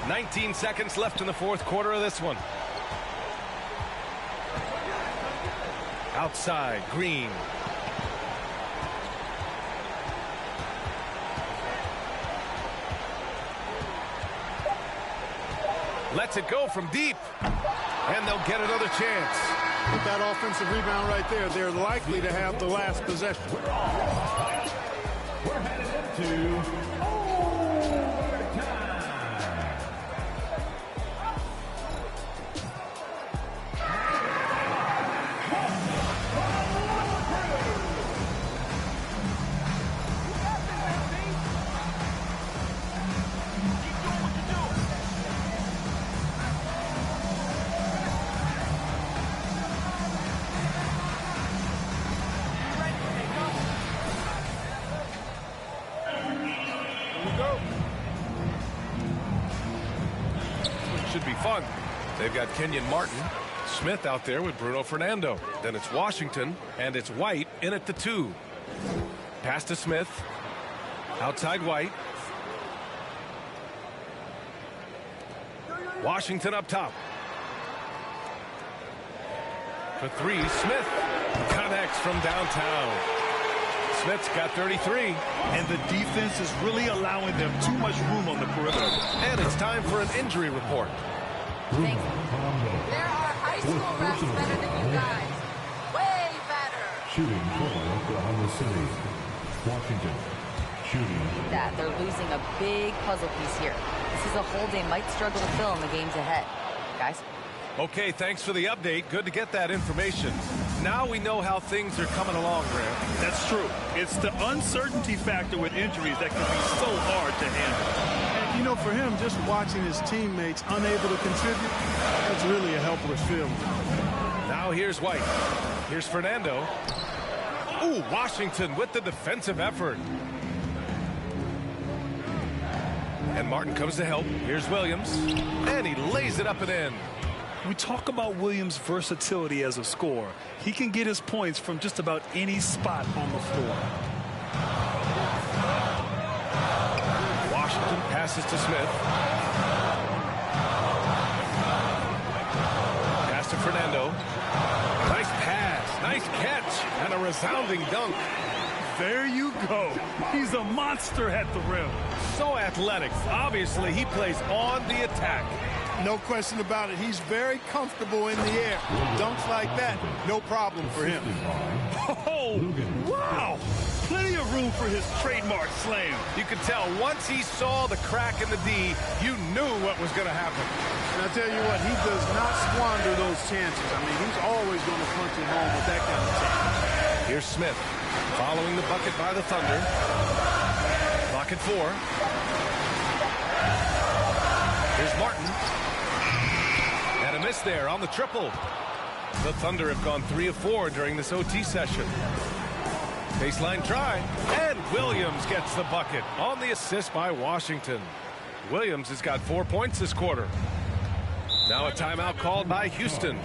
19 seconds left in the fourth quarter of this one. Outside, Green. Lets it go from deep. And they'll get another chance. With that offensive rebound right there, they're likely to have the last possession. We're headed into overtime. Should be fun. They've got Kenyon Martin. Smith out there with Bruno Fernando. Then it's Washington, and it's White in at the 2. Pass to Smith. Outside White. Washington up top. For 3, Smith connects from downtown. Smith's got 33. And the defense is really allowing them too much room on the perimeter. And it's time for an injury report. Thanks. There are high school refs better than you guys. Way better. Shooting for Oklahoma City. Washington. That they're losing a big puzzle piece here. This is a hole they might struggle to fill in the games ahead. Guys? Okay, thanks for the update. Good to get that information. Now we know how things are coming along, Grant. That's true. It's the uncertainty factor with injuries that can be so hard to handle. And, you know, for him, just watching his teammates unable to contribute, that's really a helpless feeling. Now here's White. Here's Fernando. Ooh, Washington with the defensive effort. And Martin comes to help. Here's Williams. And he lays it up and in. We talk about Williams' versatility as a scorer. He can get his points from just about any spot on the floor. Washington passes to Smith. Pass to Fernando. Nice pass. Nice catch. And a resounding dunk. There you go. He's a monster at the rim. So athletic. Obviously, he plays on the attack. No question about it. He's very comfortable in the air. Dunks like that, no problem for him. Oh, wow. Plenty of room for his trademark slam. You could tell once he saw the crack in the D, you knew what was going to happen. And I'll tell you what, he does not squander those chances. I mean, he's always going to punch it home with that kind of chance. Here's Smith, following the bucket by the Thunder. Clock at 4. Here's Martin. And a miss there on the triple. The Thunder have gone 3 of 4 during this OT session. Baseline try. And Williams gets the bucket on the assist by Washington. Williams has got 4 points this quarter. Now a timeout called by Houston.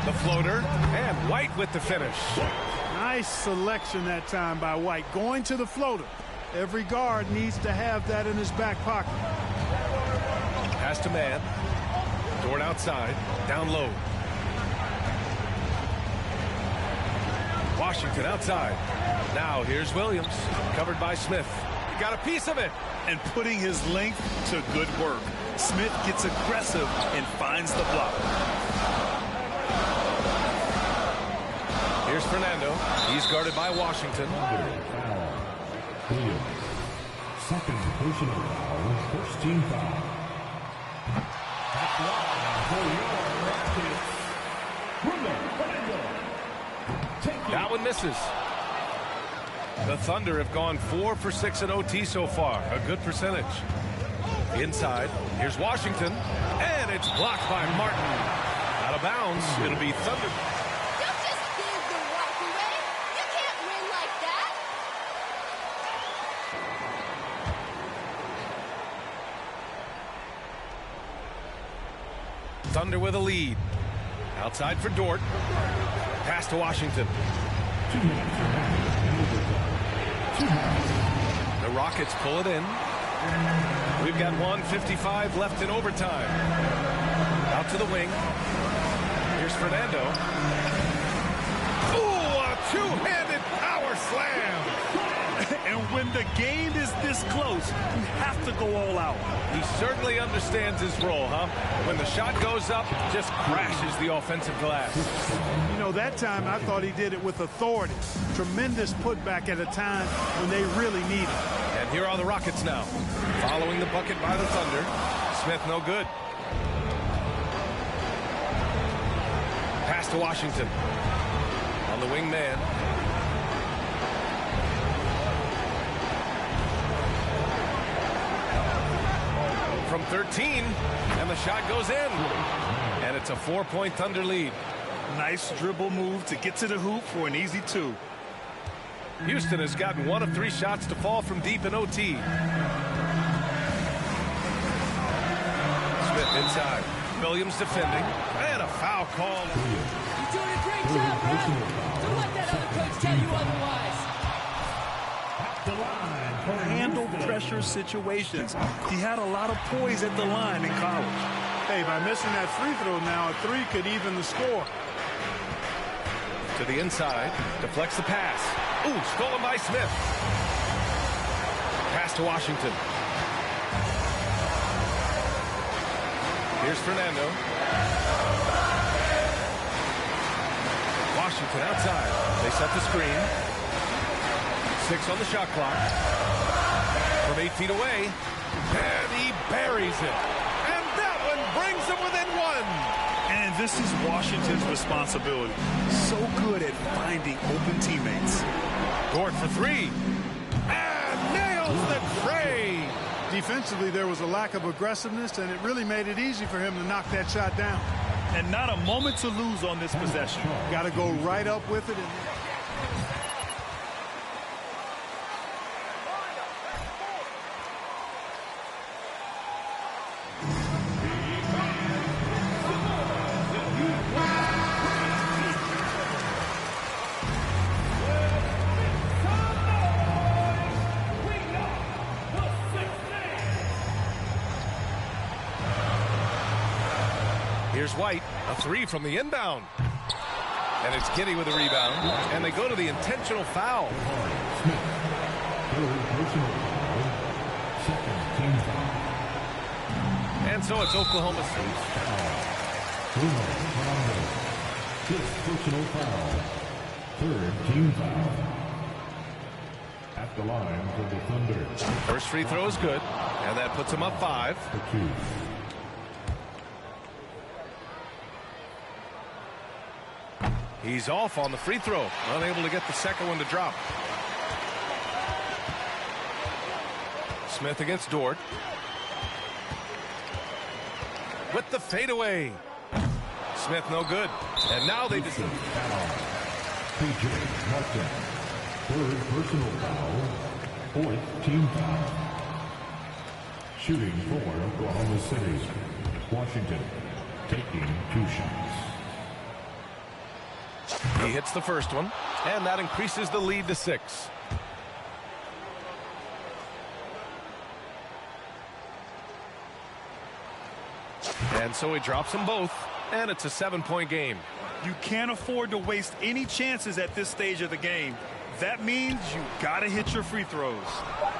The floater, and White with the finish. Nice selection that time by White. Going to the floater. Every guard needs to have that in his back pocket. Pass to man. Dort outside. Down low. Washington outside. Now here's Williams. Covered by Smith. He got a piece of it. And putting his length to good work. Smith gets aggressive and finds the block. Here's Fernando. He's guarded by Washington. Williams. Second personal foul. First team foul. That one misses. The Thunder have gone 4 for 6 in OT so far. A good percentage. Inside. Here's Washington. And it's blocked by Martin. Out of bounds. It'll be Thunder. Don't just give the walk away. You can't win like that. Thunder with a lead. Outside for Dort. Pass to Washington. The Rockets pull it in. We've got 1:55 left in overtime. Out to the wing. Here's Fernando. Ooh, a two-handed power slam. And when the game is this close, you have to go all out. He certainly understands his role, huh? When the shot goes up, just crashes the offensive glass. You know, that time I thought he did it with authority. Tremendous putback at a time when they really need it. And here are the Rockets now. Following the bucket by the Thunder. Smith no good. Pass to Washington. On the wing man. From 13, and the shot goes in. And it's a 4-point Thunder lead. Nice dribble move to get to the hoop for an easy 2. Houston has gotten 1 of 3 shots to fall from deep in OT. Smith inside. Williams defending. And a foul call. You're doing a great job, Brad. Don't let that other coach tell you otherwise. Handle pressure situations. He had a lot of poise at the line in college. Hey, by missing that free throw now, a 3 could even the score. To the inside. Deflects the pass. Ooh, stolen by Smith. Pass to Washington. Here's Fernando. Washington outside. They set the screen. 6 on the shot clock. From 8 feet away. And he buries it. And that one brings them within 1. And this is Washington's responsibility. So good at finding open teammates. Dort for 3. And nails the tray. Defensively, there was a lack of aggressiveness, and it really made it easy for him to knock that shot down. And not a moment to lose on this possession. Got to go right up with it. Here's White, a 3 from the inbound. And it's Giddy with a rebound. And they go to the intentional foul. And so it's Oklahoma State. Personal foul. Third team foul. At the line for the Thunder. First free throw is good. And that puts them up 5. For 2. He's off on the free throw. Unable to get the second one to drop. Smith against Dort. With the fadeaway. Smith no good. And now they just... P.J. Martin. Third personal foul. Fourth team foul. Shooting for Oklahoma City. Washington taking 2 shots. He hits the first one, and that increases the lead to 6. And so he drops them both, and it's a 7-point game. You can't afford to waste any chances at this stage of the game. That means you gotta hit your free throws.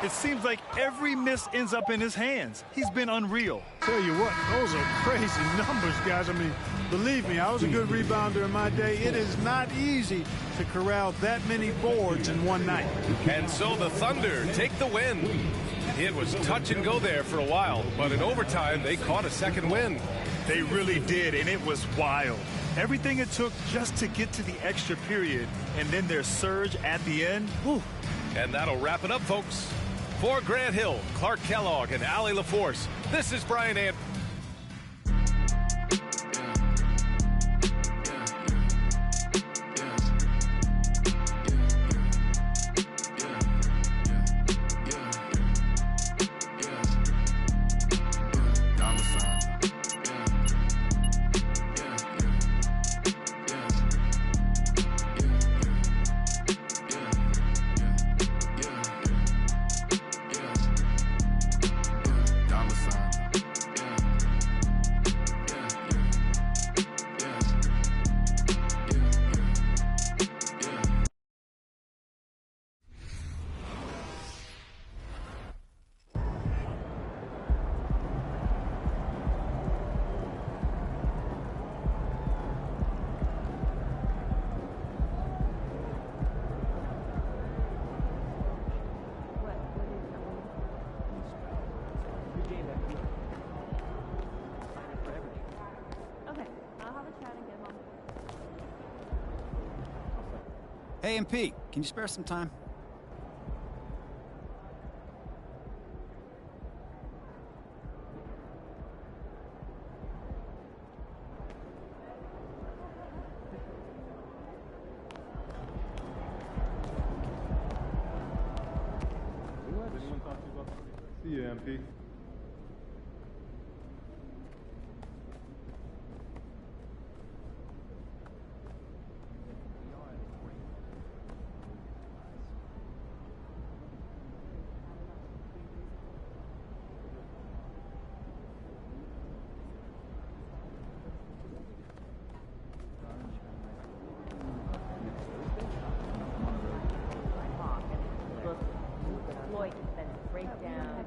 It seems like every miss ends up in his hands. He's been unreal. Tell you what, those are crazy numbers, guys. I mean, believe me, I was a good rebounder in my day. It is not easy to corral that many boards in one night. And so the Thunder take the win. It was touch and go there for a while, but in overtime, they caught a second win. They really did, and it was wild. Everything it took just to get to the extra period, and then their surge at the end. Whew. And that'll wrap it up, folks. For Grant Hill, Clark Kellogg, and Allie LaForce, this is Brian Ant. Hey, MP, can you spare some time? See you, MP. Floyd can then break down.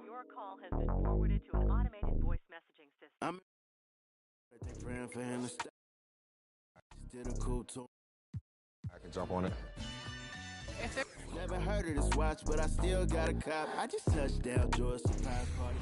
Your call has been forwarded to an automated voice messaging system. I can jump on it. Never heard of this watch, but I still got a cop. I just touched down, George, surprise party.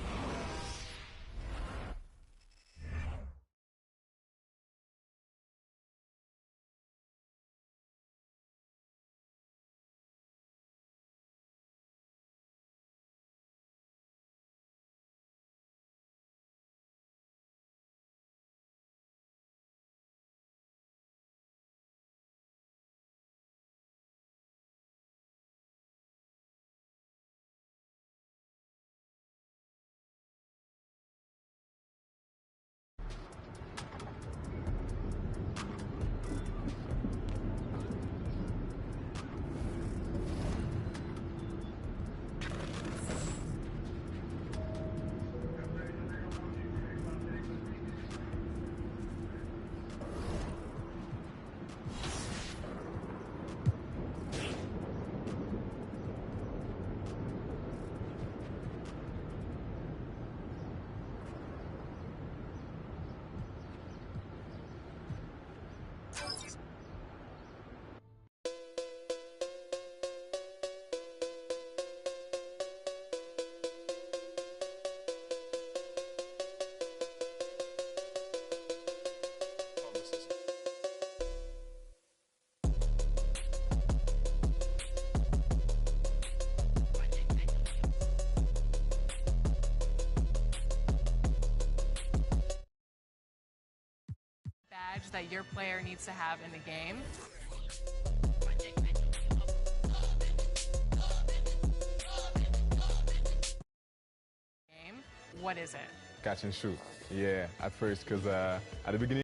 Badge that your player needs to have in the game. What is it? Catch and shoot. Yeah, at first, because at the beginning,